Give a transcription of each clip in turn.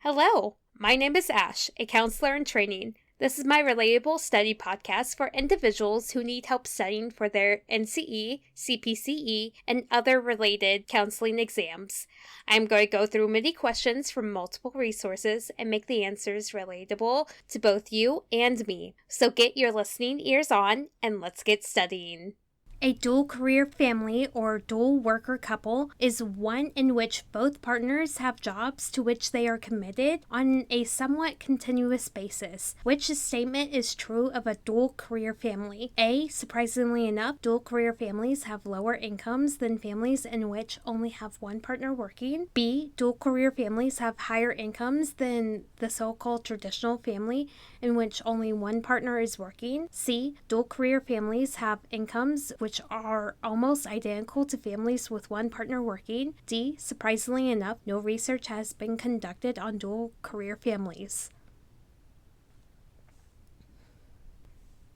Hello, my name is Ash, a counselor in training. This is my Relatable study podcast for individuals who need help studying for their NCE, CPCE, and other related counseling exams. I'm going to go through many questions from multiple resources and make the answers relatable to both you and me. So get your listening ears on and let's get studying. A dual career family or dual worker couple is one in which both partners have jobs to which they are committed on a somewhat continuous basis. Which statement is true of a dual career family? A. Surprisingly enough, dual career families have lower incomes than families in which only have one partner working. B. Dual career families have higher incomes than the so-called traditional family in which only one partner is working. C. Dual career families have incomes which are almost identical to families with one partner working. D. Surprisingly enough, no research has been conducted on dual career families.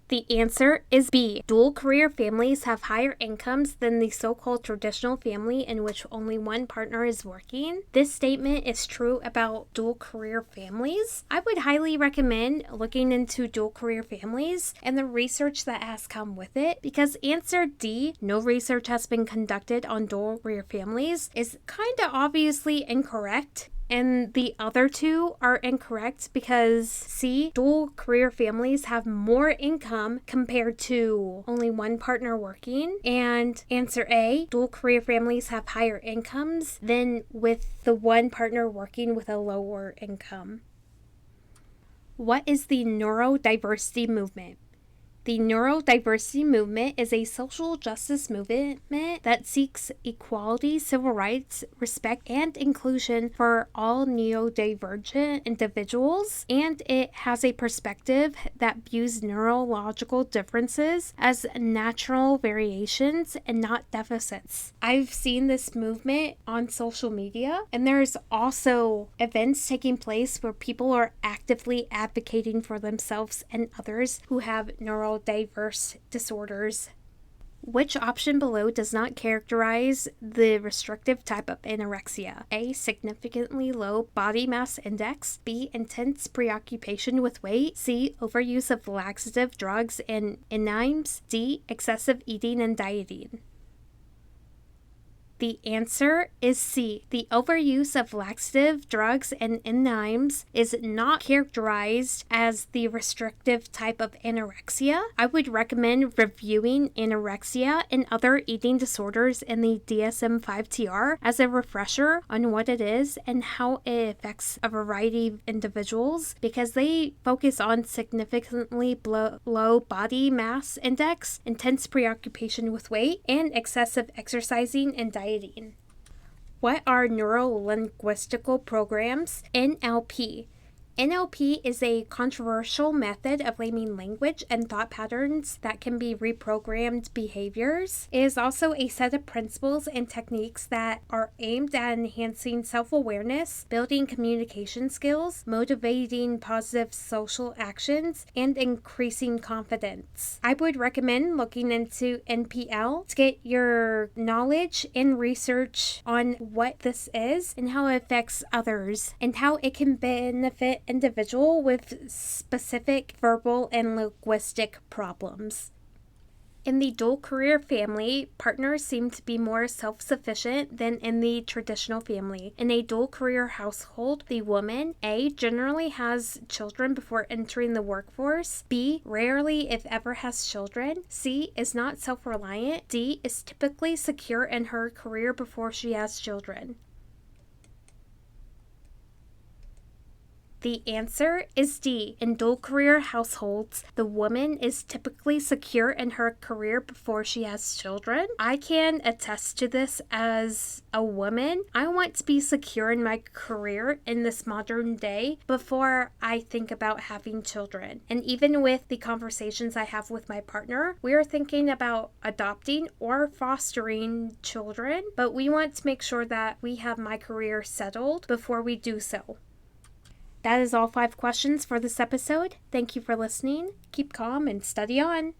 The answer is B. Dual career families have higher incomes than the so-called traditional family in which only one partner is working. This statement is true about dual career families. I would highly recommend looking into dual career families and the research that has come with it, because answer D, no research has been conducted on dual career families, is kind of obviously incorrect. And the other two are incorrect because C, dual career families have more income compared to only one partner working. And answer A, dual career families have higher incomes than with the one partner working with a lower income. What is the neurodiversity movement? The neurodiversity movement is a social justice movement that seeks equality, civil rights, respect, and inclusion for all neurodivergent individuals, and it has a perspective that views neurological differences as natural variations and not deficits. I've seen this movement on social media, and there's also events taking place where people are actively advocating for themselves and others who have neurodiverse disorders. Which option below does not characterize the restrictive type of anorexia? A. Significantly low body mass index. B. Intense preoccupation with weight. C. Overuse of laxative drugs and enzymes. D. Excessive eating and dieting. The answer is C. The overuse of laxative drugs and enzymes is not characterized as the restrictive type of anorexia. I would recommend reviewing anorexia and other eating disorders in the DSM-5-TR as a refresher on what it is and how it affects a variety of individuals, because they focus on significantly low body mass index, intense preoccupation with weight, and excessive exercising and dieting. What are neuro-linguistical programs? NLP. NLP is a controversial method of naming language and thought patterns that can be reprogrammed behaviors. It is also a set of principles and techniques that are aimed at enhancing self-awareness, building communication skills, motivating positive social actions, and increasing confidence. I would recommend looking into NPL to get your knowledge and research on what this is and how it affects others and how it can benefit individual with specific verbal and linguistic problems. In the dual career family, partners seem to be more self-sufficient than in the traditional family. In a dual career household, the woman, A, generally has children before entering the workforce. B, rarely if ever has children. C, is not self-reliant. D, is typically secure in her career before she has children. The answer is D. In dual career households, the woman is typically secure in her career before she has children. I can attest to this as a woman. I want to be secure in my career in this modern day before I think about having children. And even with the conversations I have with my partner, we are thinking about adopting or fostering children, but we want to make sure that we have my career settled before we do so. That is all 5 questions for this episode. Thank you for listening. Keep calm and study on.